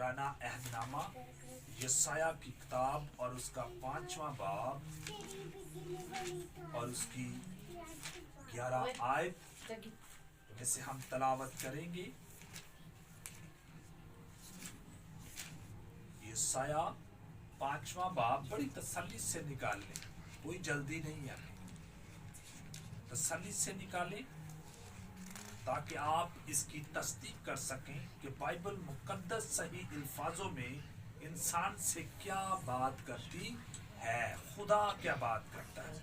पुराना अहदनामा यशाया की किताब और उसका 5वां बाब और उसकी 11 आयत में से हम तलावत करेंगे। यशाया 5वां बाब बड़ी तसल्ली से निकाल लें, कोई जल्दी नहीं है, तसल्ली से निकालें ताकि आप इसकी तस्दीक कर सकें कि बाइबल मुकद्दस सही अल्फाजों में इंसान से क्या बात करती है, खुदा क्या बात करता है।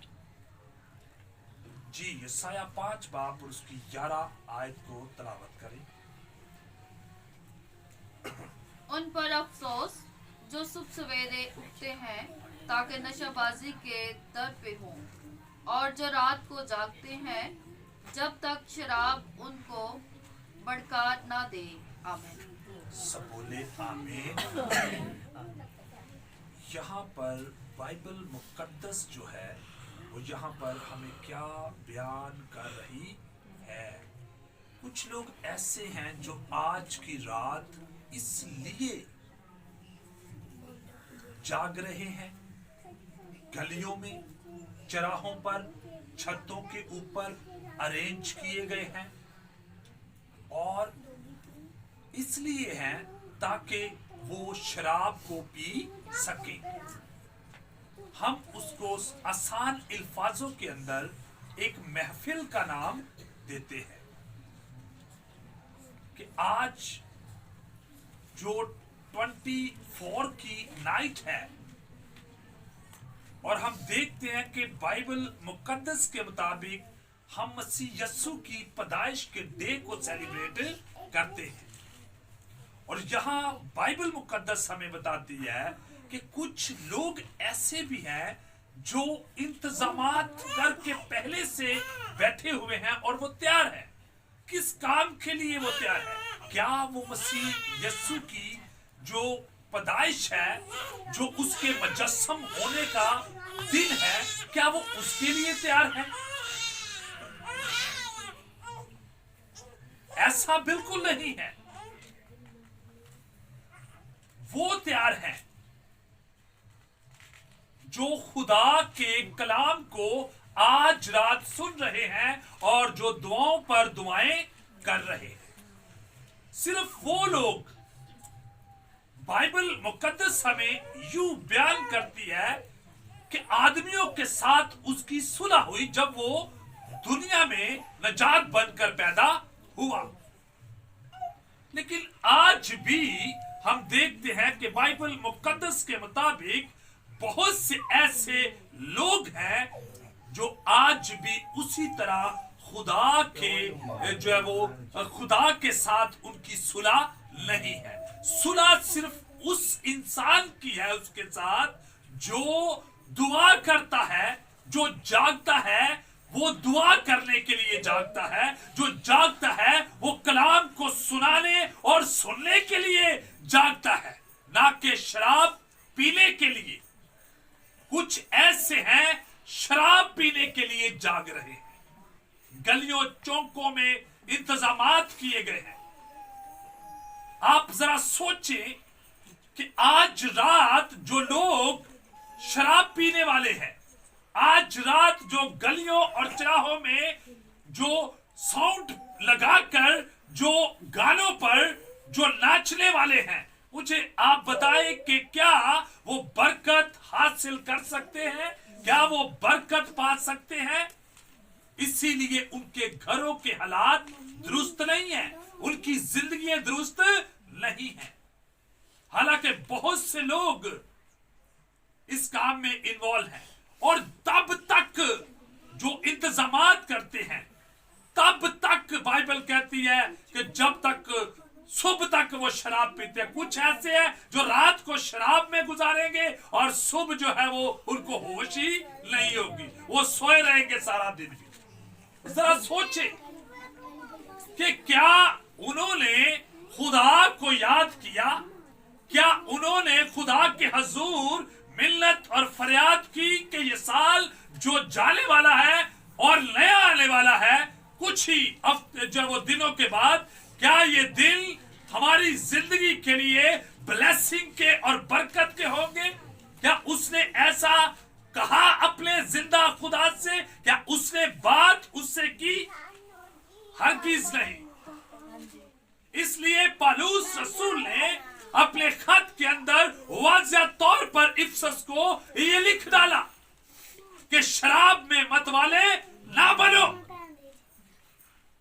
जी, यशाया 5 बाब और उसकी 11 आयत को तलावत करें। उन पर अफसोस जो सुबह सवेरे उठते हैं ताकि नशाबाजी के दर पे हों, और जो रात को जागते हैं जब तक शराब उनको भड़का ना दे। आमीन। सब बोले आमीन। यहाँ पर बाइबल मुकद्दस जो है वो यहाँ पर हमें क्या बयान कर रही है। कुछ लोग ऐसे हैं जो आज की रात इसलिए जाग रहे हैं, गलियों में, चराहों पर, छतों के ऊपर अरेंज किए गए हैं, और इसलिए हैं ताकि वो शराब को पी सके। हम उसको आसान अल्फाजों के अंदर एक महफिल का नाम देते हैं कि आज जो 24 की नाइट है, और हम देखते हैं कि बाइबल मुकद्दस के मुताबिक हम मसीह यस्सु की पैदाइश के डे को सेलिब्रेट करते हैं। और यहाँ बाइबल मुकद्दस हमें बताती है कि कुछ लोग ऐसे भी हैं जो इंतजामात करके पहले से बैठे हुए हैं और वो तैयार है। किस काम के लिए वो तैयार है? क्या वो मसीह यस्सु की जो पैदाइश है, जो उसके मुजस्सम होने का दिन है, क्या वो उसके लिए तैयार है? ऐसा बिल्कुल नहीं है। वो तैयार हैं जो खुदा के कलाम को आज रात सुन रहे हैं और जो दुआओं पर दुआएं कर रहे हैं। सिर्फ वो लोग, बाइबल मुकद्दस हमें यूं बयान करती है कि आदमियों के साथ उसकी सुलह हुई जब वो दुनिया में नजात बनकर पैदा हुआ। लेकिन आज भी हम देखते हैं कि बाइबल मुकद्दस के मुताबिक बहुत से ऐसे लोग हैं जो आज भी उसी तरह खुदा के जो है वो खुदा के साथ उनकी सुलह नहीं है। सुलह सिर्फ उस इंसान की है उसके साथ जो दुआ करता है, जो जागता है, वो दुआ करने के लिए जागता है, जो जागता है वो कलाम को सुनाने और सुनने के लिए जागता है, ना कि शराब पीने के लिए। कुछ ऐसे हैं शराब पीने के लिए जाग रहे हैं। गलियों चौकों में इंतजामात किए गए हैं। आप जरा सोचें कि आज रात जो लोग शराब पीने वाले हैं, आज रात जो गलियों और चौराहों में जो साउंड लगाकर जो गानों पर जो नाचने वाले हैं, मुझे आप बताएं कि क्या वो बरकत हासिल कर सकते हैं? क्या वो बरकत पा सकते हैं? इसीलिए उनके घरों के हालात दुरुस्त नहीं है, उनकी जिंदगी दुरुस्त नहीं है। हालांकि बहुत से लोग इस काम में इन्वॉल्व हैं, और तब तक जो इंतजामात करते हैं, तब तक बाइबल कहती है कि जब तक सुबह तक वो शराब पीते हैं। कुछ ऐसे हैं जो रात को शराब में गुजारेंगे और सुबह जो है वो उनको होश ही नहीं होगी, वो सोए रहेंगे सारा दिन भी। जरा सोचे कि क्या उन्होंने खुदा को याद किया? क्या उन्होंने खुदा के हजूर मिन्नत और फरियाद की कि ये साल जो जाने वाला है और नया आने वाला है, कुछ ही हफ्ते जो वो दिनों के बाद, क्या ये दिन हमारी जिंदगी के लिए ब्लेसिंग के और बरकत के होंगे? क्या उसने ऐसा कहा अपने जिंदा खुदा से? क्या उसने बात उससे की? हरगिज नहीं। इसलिए पौलुस रसूल ने अपने खत के अंदर वाज़िह तौर पर इफिसस को ये लिख डाला कि शराब में मत वाले ना बनो,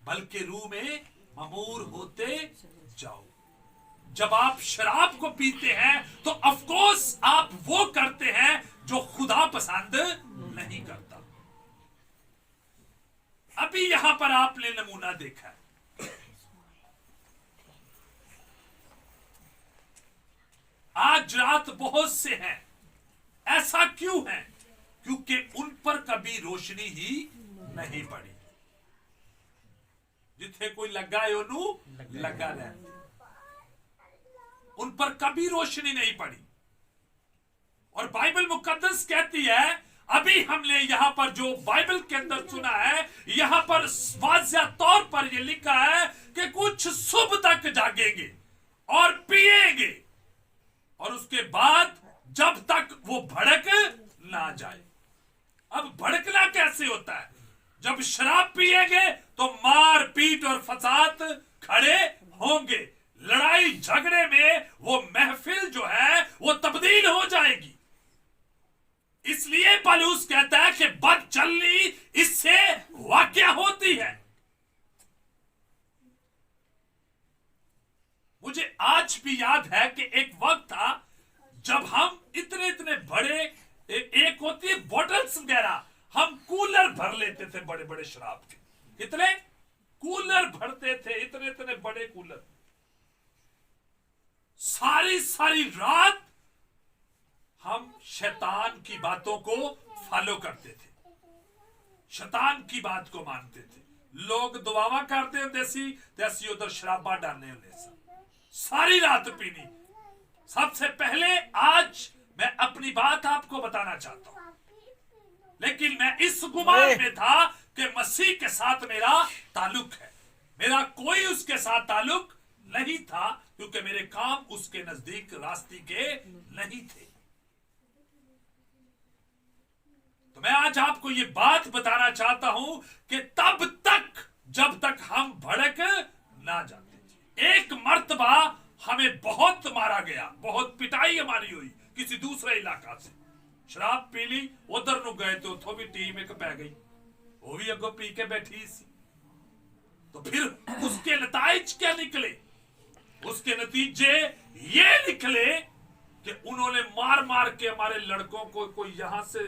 बल्कि रूह में ममूर होते जाओ। जब आप शराब को पीते हैं तो ऑफ कोर्स आप वो करते हैं जो खुदा पसंद नहीं करता। अभी यहां पर आपने नमूना देखा है। आज रात बहुत से हैं, ऐसा क्यों है? क्योंकि उन पर कभी रोशनी ही नहीं पड़ी। जिथे कोई लगा है ओनू लगा रहा, उन पर कभी रोशनी नहीं पड़ी। और बाइबल मुकद्दस कहती है, अभी हमने यहां पर जो बाइबल के अंदर सुना है, यहां पर वाज़िह तौर पर यह लिखा है कि कुछ सुबह तक जागेंगे और पिएंगे, और उसके बाद जब तक वो भड़क ना जाए। अब भड़कना कैसे होता है? जब शराब पिएंगे तो मार पीट और फसाद खड़े होंगे। लड़ाई झगड़े में वो महफिल जो है वो तब्दील हो जाएगी। इसलिए पौलुस कहता है कि बदचलनी इससे वाक़या होती है। मुझे आज भी याद है कि एक वक्त था जब हम इतने इतने बड़े, एक होती है बॉटल्स वगैरह, हम कूलर भर लेते थे बड़े बड़े शराब के। कितने कूलर भरते थे, इतने इतने बड़े कूलर। सारी सारी रात हम शैतान की बातों को फॉलो करते थे, शैतान की बात को मानते थे। लोग दुआवा करते होंगे सी तैसी उधर शराबा डालने होंगे, सारी रात पीनी। सबसे पहले आज मैं अपनी बात आपको बताना चाहता हूं, लेकिन मैं इस गुमान में था कि मसीह के साथ मेरा ताल्लुक है। मेरा कोई उसके साथ ताल्लुक नहीं था, क्योंकि मेरे काम उसके नजदीक रास्ते के नहीं थे। तो मैं आज आपको ये बात बताना चाहता हूं कि तब तक जब तक हम भड़क ना जाते थे। एक मर्तबा हमें बहुत मारा गया, बहुत पिटाई हमारी हुई किसी दूसरे इलाका से। शराब पी ली, उधर नु गए तो उतो भी टीम एक पै गई, वो भी अगो पी के बैठी सी। तो फिर उसके नतीजे क्या निकले? उसके नतीजे ये निकले कि उन्होंने मार मार के हमारे लड़कों को, कोई यहां से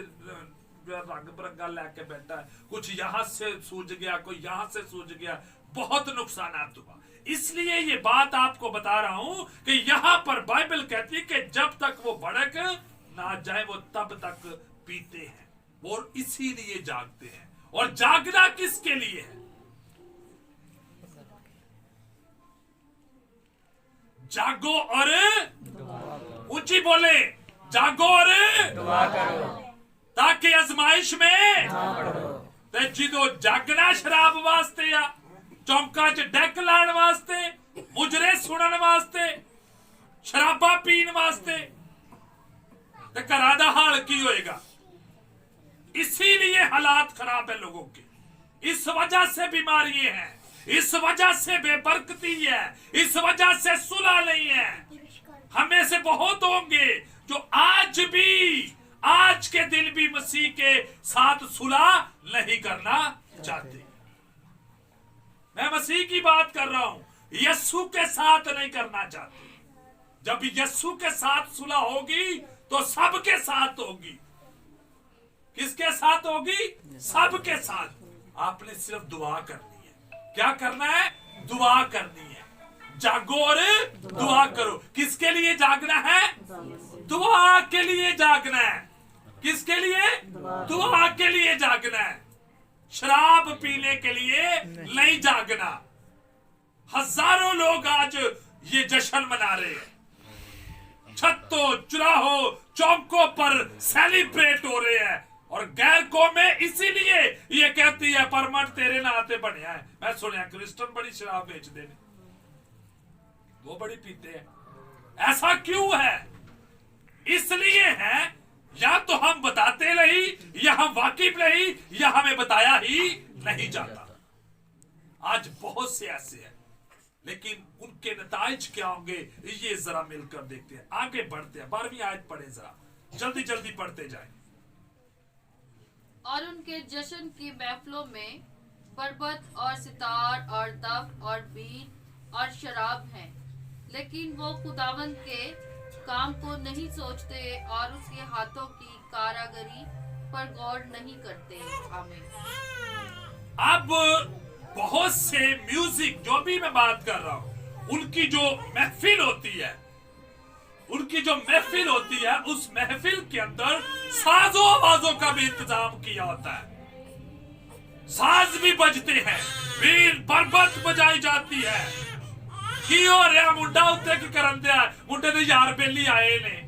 रंग बिरंगा लेके बैठा है, कुछ यहां से सूझ गया, कोई यहां से सूझ गया, बहुत नुकसान हुआ। इसलिए ये बात आपको बता रहा हूं कि यहां पर बाइबल कहती है कि जब तक वो भड़क ना जाए वो तब तक पीते हैं और इसीलिए जागते हैं। और जागना किसके लिए है? जागो और ऊंची बोले, जागो और दुआ करो ताकि आजमाइश में ते जिदो जागना शराब वास्ते या चौंका च डेक लाने वास्ते, मुजरे सुनने वास्ते, शराबा पीने वास्ते, तो घरा दा हाल की होएगा। इसीलिए हालात खराब है लोगों के, इस वजह से बीमारी है, इस वजह से बेबरकती है, इस वजह से सुलह नहीं है। हमें से बहुत होंगे जो आज के दिन भी मसीह के साथ सुलह नहीं करना चाहते। मैं मसीह की बात कर रहा हूं, यीशु के साथ नहीं करना चाहते। जब यीशु के साथ सुलह होगी तो सबके साथ होगी। किसके साथ होगी? सबके साथ। आपने सिर्फ दुआ करनी है। क्या करना है? दुआ करनी है। जागो और दुआ करो। किसके लिए जागना है? दुआ के लिए जागना है। किसके लिए? दुआ के लिए जागना है। शराब पीने के लिए नहीं जागना। हजारों लोग आज ये जश्न मना रहे हैं, छतों चौराहों चौकों पर सेलिब्रेट हो रहे हैं, और गैर कौमें इसीलिए ये कहती है परमट तेरे नाते बनया है। मैं सुनिया क्रिश्चियन बड़ी शराब बेचते हैं, वो बड़ी पीते हैं, ऐसा क्यों है? इसलिए है या तो हम बताते नहीं, या हम वाकिफ नहीं, या हमें बताया ही नहीं जाता। आज बहुत से ऐसे हैं, लेकिन उनके नताइज क्या होंगे ये जरा मिलकर देखते हैं। आगे बढ़ते हैं, 12वीं आयत पढ़े, जरा जल्दी जल्दी पढ़ते जाएं। और उनके जश्न की महफिलों में बरबत और सितार और दफ और बीन और शराब हैं, लेकिन वो खुदावंद के काम को नहीं सोचते और उसके हाथों की कारागरी पर गौर नहीं करते। आमीन। अब बहुत से म्यूजिक, जो भी मैं बात कर रहा हूं, उनकी जो महफिल होती है, उस महफिल के अंदर साजों आवाजों का भी इंतजाम किया होता है। साज भी बजते हैं, बीन बरबत बजाई जाती है। की हो रहा मुंडा उत्ते की करन दिया, मुंडे दे यार बेली आए ने,